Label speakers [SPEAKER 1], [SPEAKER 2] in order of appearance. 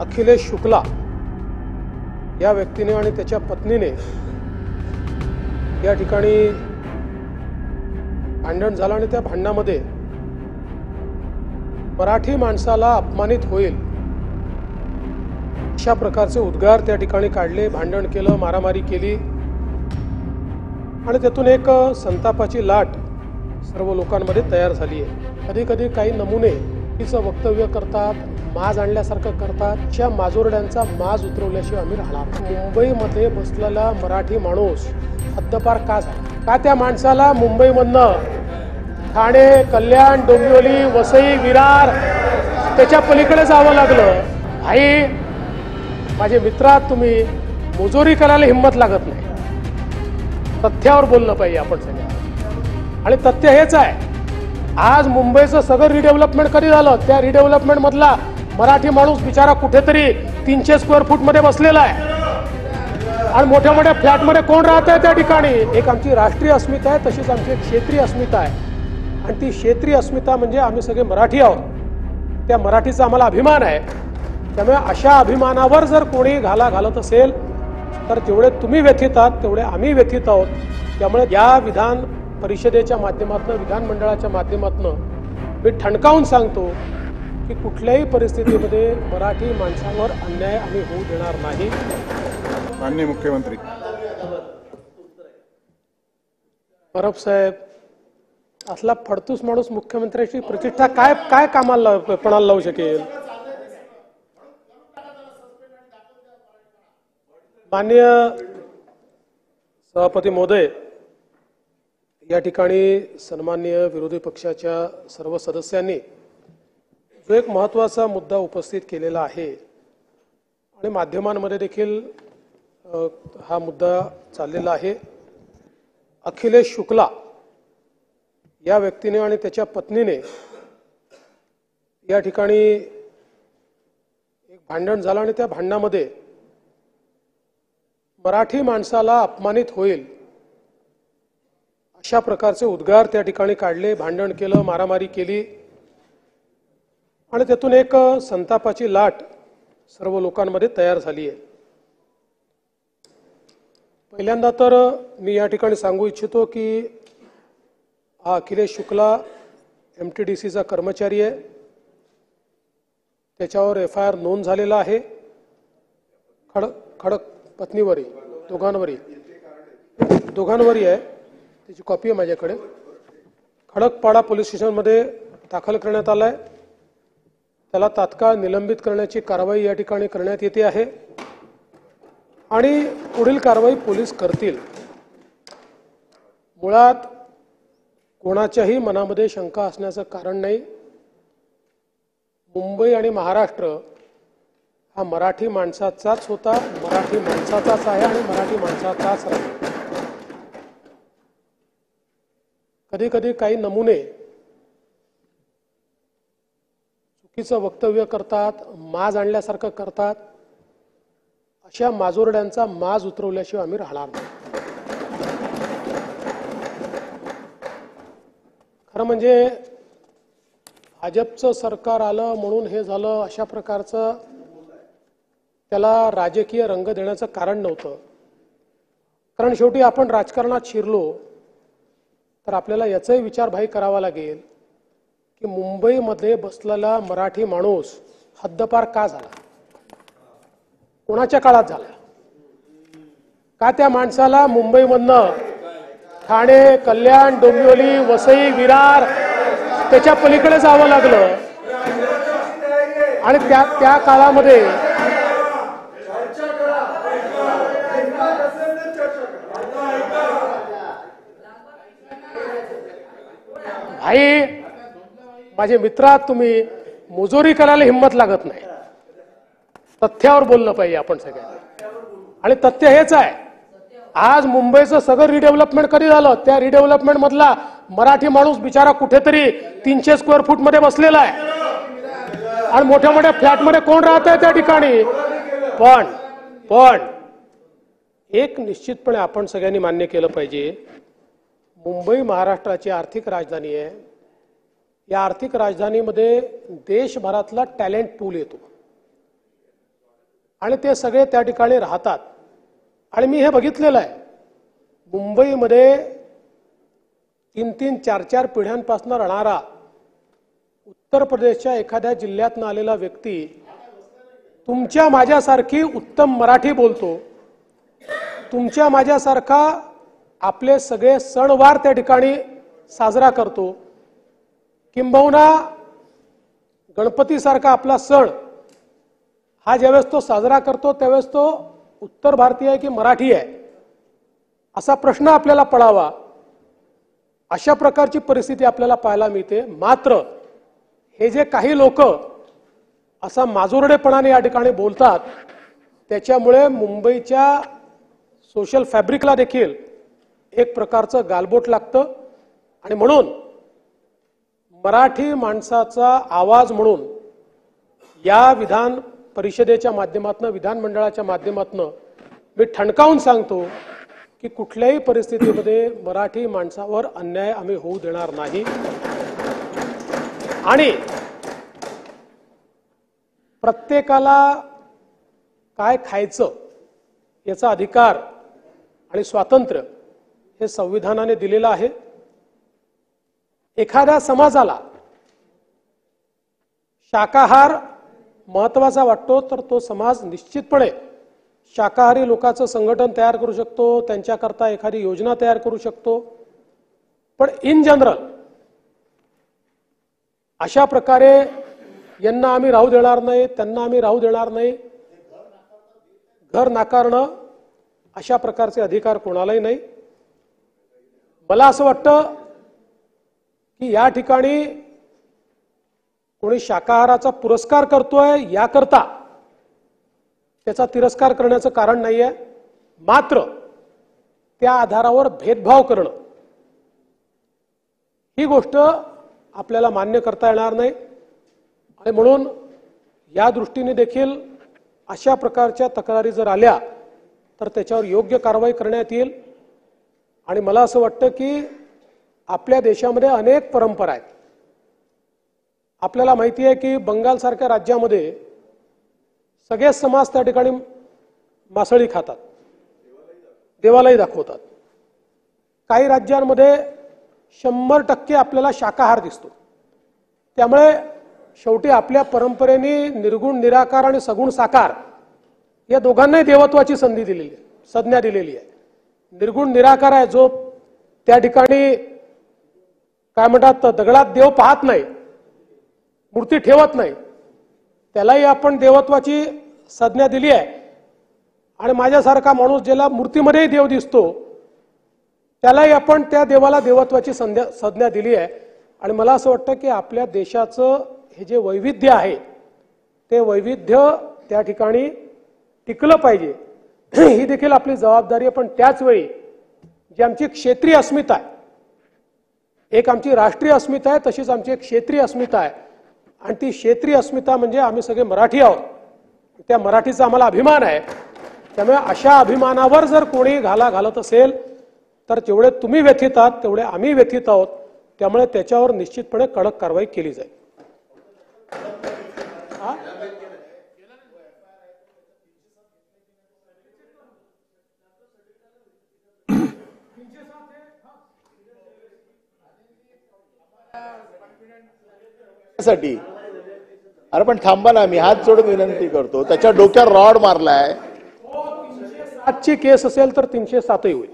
[SPEAKER 1] अखिलेश शुक्ला या व्यक्तीने आणि त्याच्या पत्नीने या ठिकाणी भांडण झालं आणि त्या भांडणामध्ये मराठी माणसाला अपमानित होईल अशा प्रकारचे उद्गार त्या ठिकाणी काढले, भांडण केलं, मारामारी केली आणि त्यातून एक संतापाची लाट सर्व लोकांमध्ये तयार झाली आहे। कधी कधी काही नमुने तिचं वक्तव्य करतात, माज आणल्यासारखं करतात। अशा माजोरड्यांचा माज उतरवल्याशिवाय आम्ही राहणार। मुंबईमध्ये बसलेला मराठी माणूस हद्दपार का झाला? का त्या माणसाला मुंबईमधनं ठाणे, कल्याण, डोंबिवली, वसई, विरार त्याच्या पलीकडे जावं लागलं? भाई माझे मित्रा, तुम्ही मुजोरी करायला हिंमत लागत नाही। तथ्यावर बोललं पाहिजे आपण सगळ्यांना, आणि तथ्य हेच आहे। आज मुंबईचं सगळं रिडेव्हलपमेंट कधी झालं? त्या रिडेव्हलपमेंट मधला मराठी माणूस बिचारा कुठेतरी 300 स्क्वेअर फूट मध्ये बसलेला आहे आणि मोठ्या मोठ्या फ्लॅटमध्ये कोण राहत आहे त्या ठिकाणी? एक आमची राष्ट्रीय अस्मिता आहे, तशीच आमची एक क्षेत्रीय अस्मिता आहे, आणि ती क्षेत्रीय अस्मिता म्हणजे आम्ही सगळे मराठी आहोत। त्या मराठीचा आम्हाला अभिमान आहे। त्यामुळे अशा अभिमानावर जर कोणी घाला घालत असेल तर जेवढे तुम्ही व्यथित आहात तेवढे आम्ही व्यथित आहोत। त्यामुळे या विधान परिषदेच्या माध्यमातून, विधानमंडळाच्या माध्यमातून मी ठणकावून सांगतो की कुठल्याही परिस्थितीमध्ये मराठी माणसावर अन्याय आम्ही होऊ देणार नाही।
[SPEAKER 2] माननीय मुख्यमंत्री
[SPEAKER 1] परब साहेब, असला फडतूस माणूस मुख्यमंत्र्याची प्रतिष्ठा काय काय कामाला पणाला लावू शकेल? माननीय सभापती महोदय, या ठिकाणी सन्माननीय विरोधी पक्षाच्या सर्व सदस्यांनी जो एक महत्त्वाचा मुद्दा उपस्थित केलेला आहे आणि माध्यमांमध्ये देखील हा मुद्दा चाललेला आहे। अखिलेश शुक्ला या व्यक्तीने आणि त्याच्या पत्नीने या ठिकाणी एक भांडण झालं आणि त्या भांडणामध्ये मराठी माणसाला अपमानित होईल अशा प्रकारचे उद्गार त्या ठिकाणी काढले, भांडण केलं, मारामारी केली आणि त्यातून एक संतापाची लाट सर्व लोकांमध्ये तयार झाली आहे। पहिल्यांदा तर मी या ठिकाणी सांगू इच्छितो की हा अखिलेश शुक्ला MTDCचा कर्मचारी आहे। त्याच्यावर FIR नोंद झालेला आहे। खडक पत्नीवरी, दोघांवरी आहे। त्याची कॉपी आहे माझ्याकडे। खडकपाडा पोलीस स्टेशनमध्ये दाखल करण्यात आलाय। त्याला तात्काळ निलंबित करण्याची कारवाई या ठिकाणी करण्यात येते आहे आणि पुढील कारवाई पोलीस करतील। मुळात कोणाच्याही मनामध्ये शंका असण्याचं कारण नाही। मुंबई आणि महाराष्ट्र हा मराठी माणसाचाच होता, मराठी माणसाचाच आहे आणि मराठी माणसाचाच राहील। कधी कधी काही नमुने चुकीचं वक्तव्य करतात, माज आणल्यासारखं करतात। अशा माजोरड्यांचा माज उतरवल्याशिवाय आम्ही राहणार नाही। खरं म्हणजे भाजपचं सरकार आलं म्हणून हे झालं अशा प्रकारचं त्याला राजकीय रंग देण्याचं कारण नव्हतं। कारण शेवटी आपण राजकारणात शिरलो तर आपल्याला याचाही विचारभाई करावा लागेल की मुंबईमध्ये बसलेला मराठी माणूस हद्दपार का झाला? कोणाच्या काळात झाला? का त्या माणसाला मुंबईमधनं ठाणे, कल्याण, डोंबिवली, वसई, विरार त्याच्या पलीकडे जावं लागलं? आणि त्या काळामध्ये भाई माझे मित्रा, तुम्ही मुजोरी करायला हिंमत लागत नाही। तथ्यावर बोललं पाहिजे आपण सगळ्यांना, आणि तथ्य हेच आहे। आज मुंबईचं सगळं रिडेव्हलपमेंट कधी झालं? त्या रिडेव्हलपमेंट मधला मराठी माणूस बिचारा कुठेतरी 300 स्क्वेअर फूट मध्ये बसलेला आहे आणि मोठ्या मोठ्या फ्लॅटमध्ये कोण राहत आहे त्या ठिकाणी? पण एक निश्चितपणे आपण सगळ्यांनी मान्य केलं पाहिजे, मुंबई महाराष्ट्राची आर्थिक राजधानी आहे। या आर्थिक राजधानीमध्ये देशभरातला टॅलेंट पूल येतो। आणि ते सगळे त्या ठिकाणी राहतात. आणि मी हे बघितलेलं आहे, मुंबईमध्ये 3-3, 4-4 पिढ्यांपासून राहणारा उत्तर प्रदेशच्या एखाद्या जिल्ह्यातून आलेला व्यक्ती तुमच्या माझ्यासारखी उत्तम मराठी बोलतो, तुमच्या माझ्यासारखा आपले सगळे सणवार त्या ठिकाणी साजरा करतो, किंबहुना गणपतीसारखा आपला सण हा ज्यावेळेस तो साजरा करतो त्यावेळेस तो उत्तर भारतीय आहे की मराठी आहे असा प्रश्न आपल्याला पडावा. अशा प्रकारची परिस्थिती आपल्याला पाहायला मिळते. मात्र हे जे काही लोक असा माजुरडेपणाने या ठिकाणी बोलतात त्याच्यामुळे मुंबईच्या सोशल फॅब्रिकला देखील एक प्रकारचं गालबोट लागतं. आणि म्हणून मराठी माणसाचा आवाज म्हणून या विधान परिषदेच्या माध्यमातून, विधानमंडळाच्या माध्यमातून मी ठणकावून सांगतो की कुठल्याही परिस्थितीमध्ये मराठी माणसावर अन्याय आम्ही होऊ देणार नाही. आणि प्रत्येकाला काय खायचं याचा अधिकार आणि स्वातंत्र्य हे संविधानाने दिलेलं आहे. एखाद्या समाजाला शाकाहार महत्वाचा वाटतो तर तो समाज निश्चितपणे शाकाहारी लोकांचं संघटन तयार करू शकतो, त्यांच्याकरता एखादी योजना तयार करू शकतो. पण इन जनरल अशा प्रकारे यांना आम्ही राहू देणार नाही, त्यांना आम्ही राहू देणार नाही, घर नाकारणं अशा प्रकारचे अधिकार कोणालाही नाही. मला असं वाटतं की या ठिकाणी कोणी शाकाहाराचा पुरस्कार करतोय याकरता त्याचा तिरस्कार करण्याचं कारण नाहीये. मात्र त्या आधारावर भेदभाव करणं ही गोष्ट आपल्याला मान्य करता येणार नाही. आणि म्हणून या दृष्टीने देखील अशा प्रकारच्या तक्रारी जर आल्या तर त्याच्यावर योग्य कारवाई करण्यात येईल. आणि मला असं वाटतं की आपल्या देशामध्ये अनेक परंपरा आहेत. आपल्याला माहिती आहे की बंगालसारख्या राज्यामध्ये सगळे समाज त्या ठिकाणी मासळी खातात, देवालाही दाखवतात. काही राज्यांमध्ये 100% आपल्याला शाकाहार दिसतो. त्यामुळे शेवटी आपल्या परंपरेने निर्गुण निराकार आणि सगुण साकार या दोघांनाही देवत्वाची संधी दिलेली आहे, संज्ञा दिलेली आहे. निर्गुण निराकार आहे जो त्या ठिकाणी काय म्हणतात दगडात देव पाहत नाही, मूर्ती ठेवत नाही, त्यालाही आपण देवत्वाची संज्ञा दिली आहे. आणि माझ्यासारखा माणूस ज्याला मूर्तीमध्येही देव दिसतो त्यालाही आपण त्या देवाला देवत्वाची संज्ञा दिली आहे. आणि मला असं वाटतं की आपल्या देशाचं हे जे वैविध्य आहे ते वैविध्य त्या ठिकाणी टिकलं पाहिजे ही देखील आपली जबाबदारी आहे. पण त्याच वेळी जी आमची क्षेत्रीय अस्मिता आहे, एक आमची राष्ट्रीय अस्मिता आहे, तशीच आमची एक क्षेत्रीय अस्मिता आहे. आणि ती क्षेत्रीय अस्मिता म्हणजे आम्ही सगळे मराठी आहोत, त्या मराठीचा आम्हाला अभिमान आहे. त्यामुळे अशा अभिमानावर जर कोणी घाला घालत असेल तर जेवढे तुम्ही व्यथित आहात तेवढे आम्ही व्यथित आहोत. त्यामुळे त्याच्यावर निश्चितपणे कडक कारवाई केली जाईल.
[SPEAKER 3] साठी अरे पण थांबा ना, मी हात जोडून विनंती करतो. त्याच्या डोक्यावर रॉड मारलाय.
[SPEAKER 1] 307 ची केस असेल तर 307 होईल.